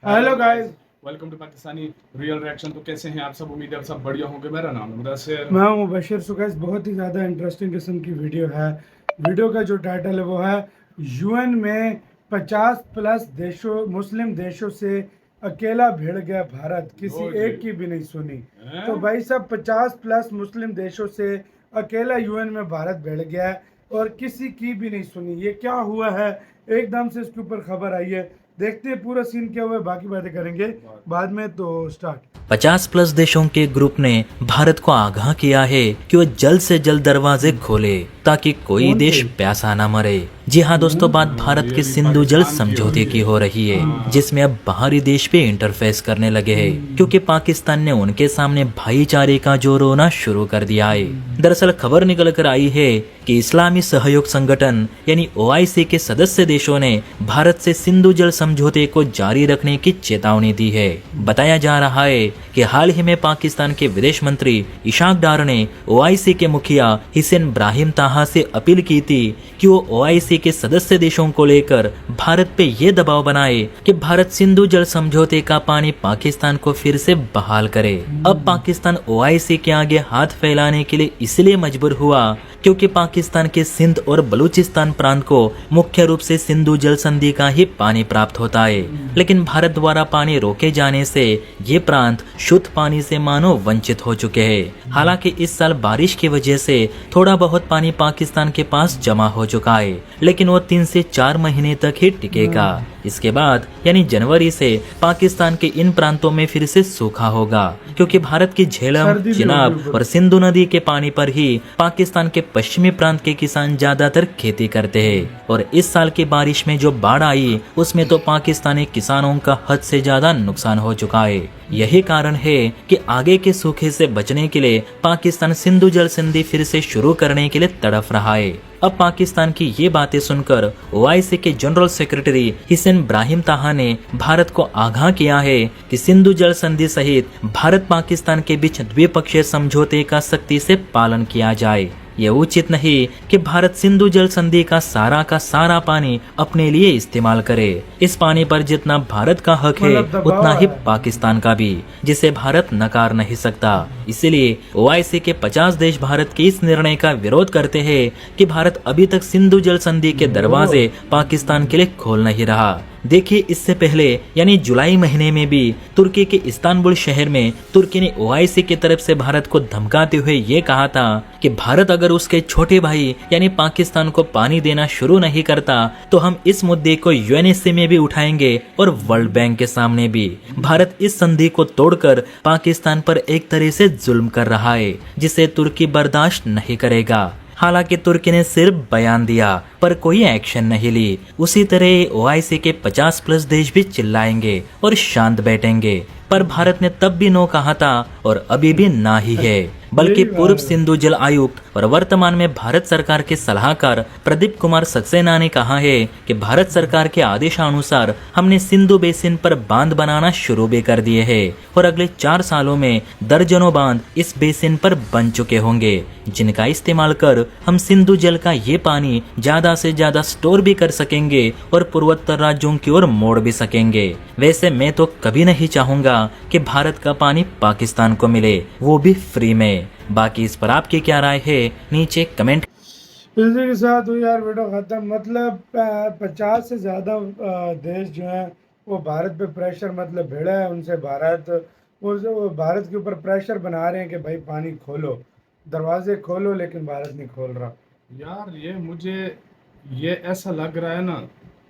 Hello guys. Welcome to Pakistani real reaction. तो कैसे हैं आप सब? उम्मीद है आप सब बढ़िया होंगे। मेरा नाम है मुदस्सिर। मैं हूं बशीर। सो गाइस, बहुत ही ज़्यादा इंटरेस्टिंग किस्म की वीडियो है। वीडियो का जो टाइटल है वो है यूएन में 50 प्लस देशों मुस्लिम देशों से अकेला भिड़ गया भारत, किसी लो जी। एक की भी नहीं सुनी। तो हैं? भाई साहब, 50 प्लस मुस्लिम देशों से अकेला यूएन में भारत भिड़ गया है और किसी की भी नहीं सुनी। ये क्या हुआ है? एकदम से इसके ऊपर खबर आई है। देखते हैं पूरा सीन क्या हुआ है, बाकी बातें करेंगे बाद में। तो स्टार्ट। 50 प्लस देशों के ग्रुप ने भारत को आगाह किया है कि वो जल्द से जल्द दरवाजे खोले ताकि कोई कौन देश थे? प्यासा ना मरे। जी हाँ दोस्तों, बात भारत ये के भी सिंधु जल पाकिस्तान की समझौते होगी। की हो रही है, हाँ। जिसमें अब बाहरी देश भी इंटरफेस करने लगे हैं क्योंकि पाकिस्तान ने उनके सामने भाईचारे का जो रोना शुरू कर दिया है। दरअसल खबर निकल कर आई है कि इस्लामी सहयोग संगठन यानी ओआईसी के सदस्य देशों ने भारत से सिंधु जल समझौते को जारी रखने की चेतावनी दी है। बताया जा रहा है कि हाल ही में पाकिस्तान के विदेश मंत्री इशाक डार ने ओआईसी के मुखिया हिसेन इब्राहिम ताहा से अपील की थी कि वो ओआईसी के सदस्य देशों को लेकर भारत पे ये दबाव बनाए कि भारत सिंधु जल समझौते का पानी पाकिस्तान को फिर से बहाल करे। अब पाकिस्तान ओआईसी के आगे हाथ फैलाने के लिए इसलिए मजबूर हुआ क्योंकि पाकिस्तान के सिंध और बलूचिस्तान प्रांत को मुख्य रूप से सिंधु जल संधि का ही पानी प्राप्त होता है, लेकिन भारत द्वारा पानी रोके जाने से ये प्रांत शुद्ध पानी से मानो वंचित हो चुके हैं। हालांकि इस साल बारिश की वजह से थोड़ा बहुत पानी पाकिस्तान के पास जमा हो चुका है, लेकिन वो 3 से 4 महीने तक ही टिकेगा। इसके बाद यानी जनवरी से पाकिस्तान के इन प्रांतों में फिर से सूखा होगा क्योंकि भारत की झेलम, सर्दी भी चिनाब होगी और सिंधु नदी के पानी पर ही पाकिस्तान के पश्चिमी प्रांत के किसान ज्यादातर खेती करते हैं। और इस साल की बारिश में जो बाढ़ आई उसमें तो पाकिस्तानी किसानों का हद से ज्यादा नुकसान हो चुका है। यही कारण है कि आगे के सूखे से बचने के लिए पाकिस्तान सिंधु जल संधि फिर से शुरू करने के लिए तड़फ रहा है। अब पाकिस्तान की ये बातें सुनकर ओआईसी के जनरल सेक्रेटरी हिसेन इब्राहिम ताहा ने भारत को आगाह किया है कि सिंधु जल संधि सहित भारत पाकिस्तान के बीच द्विपक्षीय समझौते का सख्ती से पालन किया जाए। ये उचित नहीं कि भारत सिंधु जल संधि का सारा पानी अपने लिए इस्तेमाल करे। इस पानी पर जितना भारत का हक है मतलब दबाव उतना ही है। पाकिस्तान का भी, जिसे भारत नकार नहीं सकता। इसलिए ओआईसी के 50 देश भारत के इस निर्णय का विरोध करते हैं कि भारत अभी तक सिंधु जल संधि के दरवाजे पाकिस्तान के लिए खोल नहीं रहा। देखिए, इससे पहले यानी जुलाई महीने में भी तुर्की के इस्तांबुल शहर में तुर्की ने ओआईसी की तरफ से भारत को धमकाते हुए ये कहा था कि भारत अगर उसके छोटे भाई यानी पाकिस्तान को पानी देना शुरू नहीं करता तो हम इस मुद्दे को यूएनएससी में भी उठाएंगे और वर्ल्ड बैंक के सामने भी। भारत इस संधि को तोड़कर पाकिस्तान पर एक तरह से जुल्म कर रहा है जिसे तुर्की बर्दाश्त नहीं करेगा। हालांकि तुर्की ने सिर्फ बयान दिया पर कोई एक्शन नहीं ली। उसी तरह ओआईसी के 50 प्लस देश भी चिल्लाएंगे और शांत बैठेंगे, पर भारत ने तब भी नो कहा था और अभी भी ना ही है। बल्कि पूर्व सिंधु जल आयुक्त और वर्तमान में भारत सरकार के सलाहकार प्रदीप कुमार सक्सेना ने कहा है कि भारत सरकार के आदेशानुसार हमने सिंधु बेसिन पर बांध बनाना शुरू भी कर दिए हैं और अगले 4 सालों में दर्जनों बांध इस बेसिन पर बन चुके होंगे, जिनका इस्तेमाल कर हम सिंधु जल का ये पानी ज्यादा से ज्यादा स्टोर भी कर सकेंगे और पूर्वोत्तर राज्यों की ओर मोड़ भी सकेंगे। वैसे मैं तो कभी नहीं चाहूंगा कि भारत का पानी पाकिस्तान को मिले, वो भी फ्री में। बाकी इस पर आपकी क्या राय है नीचे कमेंट। इसी के साथ हुई यार वीडियो खत्म। मतलब 50 से ज़्यादा देश जो हैं वो भारत पे प्रेशर मतलब भिड़ा है उनसे। वो भारत के ऊपर प्रेशर बना रहे हैं कि भाई पानी खोलो, दरवाजे खोलो, लेकिन भारत नहीं खोल रहा। यार ये ऐसा लग रहा है ना।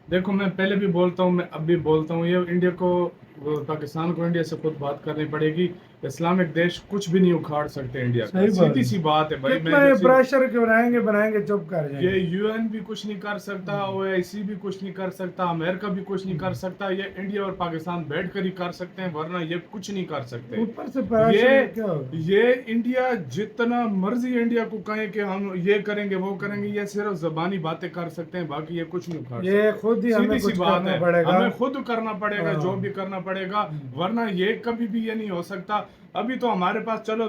देखो, मैं पहले भी बोलता हूँ, मैं अब भी बोलता हूँ, ये इंडिया को पाकिस्तान को इंडिया से खुद बात करनी पड़ेगी। इस्लामिक देश कुछ भी नहीं उखाड़ सकते इंडिया का। सही बात सीधी सी बात है भाई। कितना ये प्रेशर क्यों बनाएंगे चुप कर ये जाएंगे। यूएन भी कुछ नहीं कर सकता, ओआईसी भी कुछ नहीं कर सकता, अमेरिका भी कुछ नहीं कर सकता। ये इंडिया और पाकिस्तान बैठकर ही कर सकते हैं, वरना ये कुछ नहीं कर सकते। ऊपर से प्रेशर क्या होगा? ये इंडिया जितना मर्जी इंडिया को कहे कि हम ये करेंगे वो करेंगे, ये सिर्फ जबानी बातें कर सकते हैं, बाकी ये कुछ नहीं उखाड़ ये सकते। खुद ही हमें सीधी सी कुछ बात करना है, पड़ेगा। हमें खुद करना पड़ेगा हाँ। जो भी करना पड़ेगा, वरना ये कभी भी ये नहीं हो सकता। अभी तो हमारे पास चलो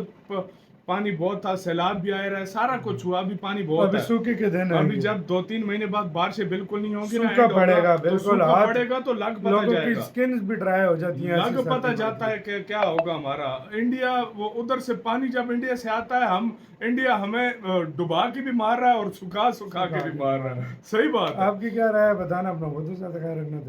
पानी बहुत था, सैलाब भी आ रहा है, सारा कुछ हुआ, अभी पानी बहुत अभी है। सूखे के दिन अभी हैं, जब 2-3 महीने बाद बारिशें बिल्कुल नहीं होंगी ना, सूखा एंड होगा, पड़ेगा तो बिल्कुल, सूखा हाथ पड़ेगा तो लग पता लोगों की जाएगा, स्किन भी ड्राई हो जाती है, ऐसी लग पता सर्दी जाता पड़ती है कि क्या होगा हमारा। इंडिया वो उधर से पानी जब इंडिया से आता है, हम इंडिया हमें डुबा के भी मार रहा है और सुखा सुखा के भी मार रहा है। सही बात है। आपकी क्या राय है बताना, अपना बहुत ज़्यादा ख्याल रखना।